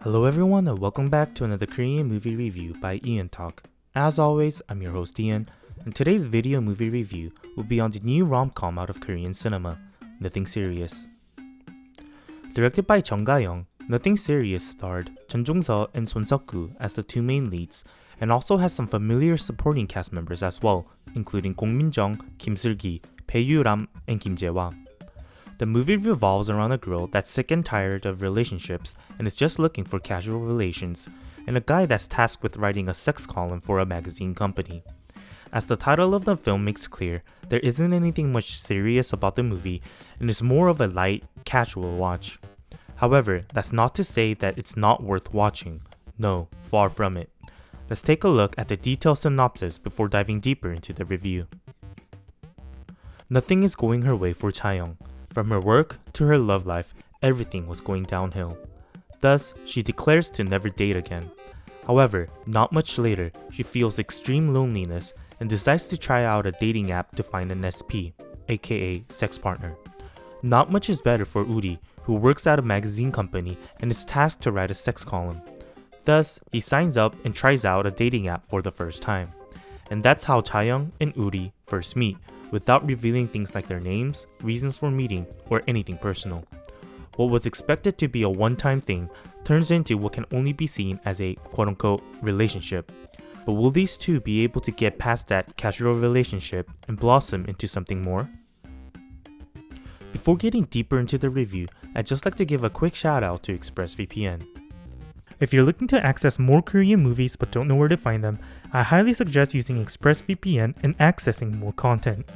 Hello everyone and welcome back to another Korean movie review by EonTalk. As always, I'm your host Jeon, and today's video movie review will be on the new rom-com out of Korean cinema, Nothing Serious. Directed by Jong, Nothing Serious starred Jong and Seok as the two main leads, and also has some familiar supporting cast members as well, including Jong, Kim Seok, Ram, and Kim Jae-hwa. The movie revolves around a girl that's sick and tired of relationships and is just looking for casual relations, and a guy that's tasked with writing a sex column for a magazine company. As the title of the film makes clear, there isn't anything much serious about the movie and is more of a light, casual watch. However, that's not to say that it's not worth watching. No, far from it. Let's take a look at the detailed synopsis before diving deeper into the review. Nothing is going her way for Chaeyoung. From her work to her love life, everything was going downhill. Thus, she declares to never date again. However, not much later, she feels extreme loneliness and decides to try out a dating app to find an SP, aka sex partner. Not much is better for Uri, who works at a magazine company and is tasked to write a sex column. Thus, he signs up and tries out a dating app for the first time. And that's how Chaeyoung and Uri first meet, without revealing things like their names, reasons for meeting, or anything personal. What was expected to be a one-time thing turns into what can only be seen as a quote-unquote relationship. But will these two be able to get past that casual relationship and blossom into something more? Before getting deeper into the review, I'd just like to give a quick shout out to ExpressVPN. If you're looking to access more Korean movies but don't know where to find them, I highly suggest using ExpressVPN and accessing more content.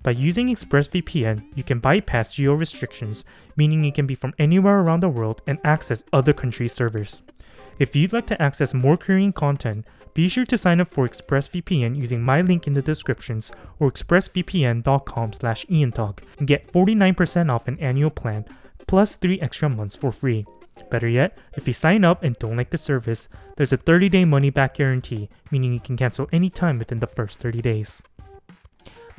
By using ExpressVPN, you can bypass geo restrictions, meaning you can be from anywhere around the world and access other countries' servers. If you'd like to access more Korean content, be sure to sign up for ExpressVPN using my link in the descriptions or expressvpn.com/EonTalk and get 49% off an annual plan plus 3 extra months for free. Better yet, if you sign up and don't like the service, there's a 30-day money-back guarantee, meaning you can cancel anytime within the first 30 days.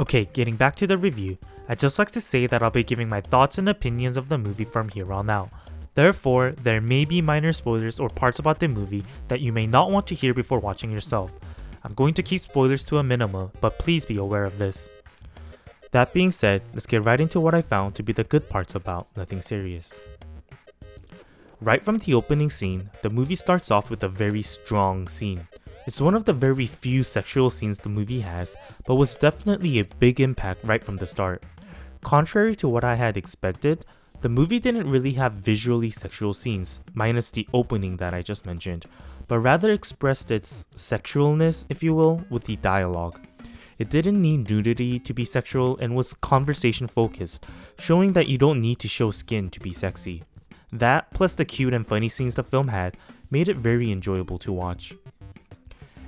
Okay, getting back to the review, I'd just like to say that I'll be giving my thoughts and opinions of the movie from here on out. Therefore, there may be minor spoilers or parts about the movie that you may not want to hear before watching yourself. I'm going to keep spoilers to a minimum, but please be aware of this. That being said, let's get right into what I found to be the good parts about Nothing Serious. Right from the opening scene, the movie starts off with a very strong scene. It's one of the very few sexual scenes the movie has, but was definitely a big impact right from the start. Contrary to what I had expected, the movie didn't really have visually sexual scenes, minus the opening that I just mentioned, but rather expressed its sexualness, if you will, with the dialogue. It didn't need nudity to be sexual and was conversation focused, showing that you don't need to show skin to be sexy. That, plus the cute and funny scenes the film had, made it very enjoyable to watch.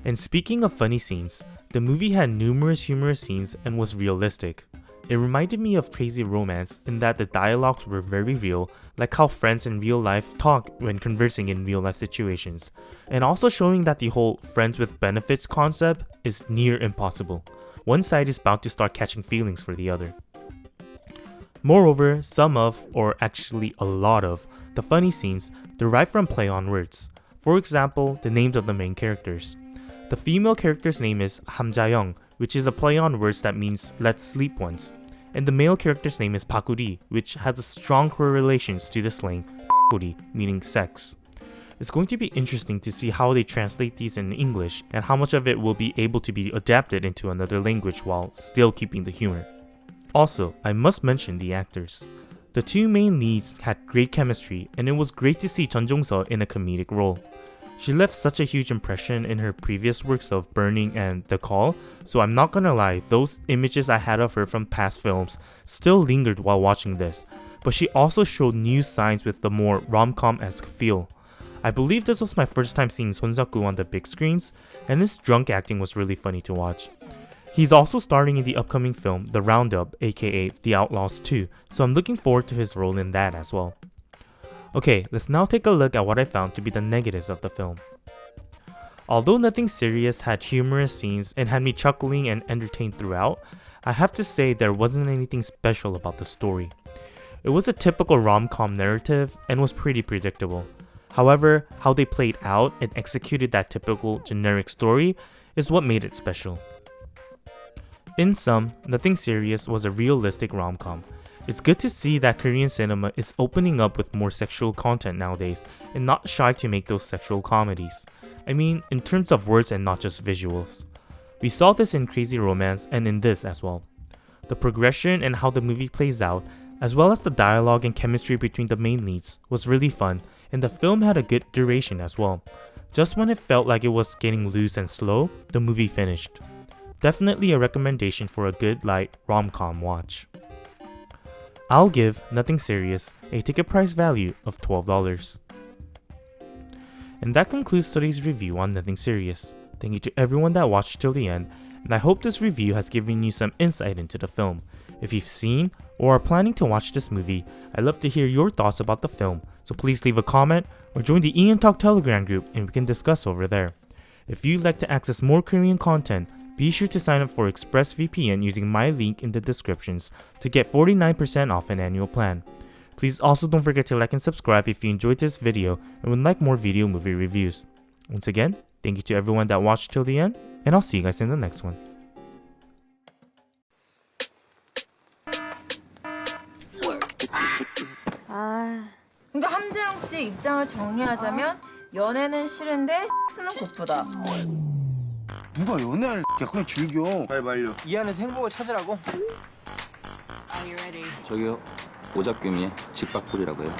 And speaking of funny scenes, the movie had numerous humorous scenes and was realistic. It reminded me of Crazy Romance in that the dialogues were very real, like how friends in real life talk when conversing in real life situations, and also showing that the whole friends with benefits concept is near impossible. One side is bound to start catching feelings for the other. Moreover, some of, or actually a lot of, the funny scenes derive from play on words. For example, the names of the main characters. The female character's name is Hamjayoung, which is a play on words that means let's sleep once. And the male character's name is Pakuri, which has a strong correlations to the slang Pakuri, meaning sex. It's going to be interesting to see how they translate these in English and how much of it will be able to be adapted into another language while still keeping the humor. Also, I must mention the actors. The two main leads had great chemistry, and it was great to see Jong in a comedic role. She left such a huge impression in her previous works of Burning and The Call, so I'm not gonna lie, those images I had of her from past films still lingered while watching this, but she also showed new signs with the more rom-com-esque feel. I believe this was my first time seeing Seok on the big screens, and his drunk acting was really funny to watch. He's also starring in the upcoming film The Roundup, aka The Outlaws 2, so I'm looking forward to his role in that as well. Okay, let's now take a look at what I found to be the negatives of the film. Although Nothing Serious had humorous scenes and had me chuckling and entertained throughout, I have to say there wasn't anything special about the story. It was a typical rom-com narrative and was pretty predictable. However, how they played out and executed that typical generic story is what made it special. In sum, Nothing Serious was a realistic rom-com. It's good to see that Korean cinema is opening up with more sexual content nowadays and not shy to make those sexual comedies. I mean, in terms of words and not just visuals. We saw this in Crazy Romance and in this as well. The progression and how the movie plays out, as well as the dialogue and chemistry between the main leads, was really fun, and the film had a good duration as well. Just when it felt like it was getting loose and slow, the movie finished. Definitely a recommendation for a good light rom-com watch. I'll give Nothing Serious a ticket price value of $12. And that concludes today's review on Nothing Serious. Thank you to everyone that watched till the end, and I hope this review has given you some insight into the film. If you've seen or are planning to watch this movie, I'd love to hear your thoughts about the film, so please leave a comment or join the EonTalk Telegram group and we can discuss over there. If you'd like to access more Korean content, be sure to sign up for ExpressVPN using my link in the descriptions to get 49% off an annual plan. Please also don't forget to like and subscribe if you enjoyed this video and would like more video movie reviews. Once again, thank you to everyone that watched till the end, and I'll see you guys in the next one. 그러니까 함재영 씨 입장을 정리하자면 연애는 싫은데 X는 고프다. 누가 연애할 그냥 즐겨. 빨리. 이 안에서 행복을 찾으라고. 저기요, 오잡규미의 집밥풀이라고 해요.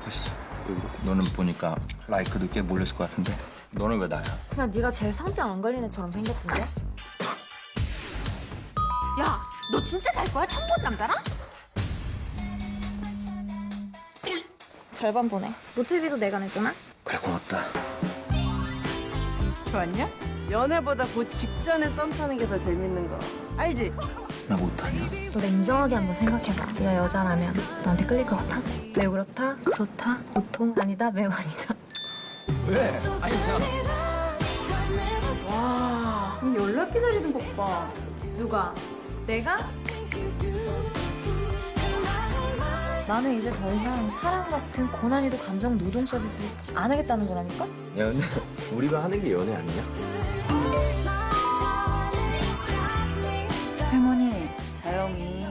가시죠. 여기로. 너는 보니까 라이크도 꽤 몰렸을 것 같은데 너는 왜 나야? 그냥 네가 제일 성병 안 걸린 애처럼 생겼던데? 야, 너 진짜 잘 거야? 처음 본 남자랑? 절반 보내. 모텔비도 내가 냈잖아? 그래, 고맙다. 좋았냐? 연애보다 그 직전에 썸 타는 게 더 재밌는 거 알지? 나 못하냐? 너 냉정하게 한번 생각해봐. 네가 여자라면 너한테 끌릴 것 같아? 매우 그렇다, 그렇다, 보통 아니다, 매우 아니다. 왜? 아니 그냥. 와, 연락 기다리는 것 봐. 누가? 내가? 나는 이제 더 이상 사랑 같은 고난이도 감정 노동 서비스 안 하겠다는 거라니까? 야, 근데 우리가 하는 게 연애 아니냐? 할머니, 자영이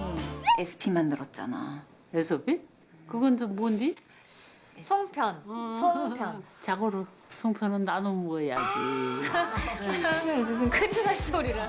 SP 만들었잖아. 에소비? 그건 또 뭔디? 송편, 송편. 자고로 송편은 나눠 먹어야지. 자영이 무슨 큰일 날 소리를.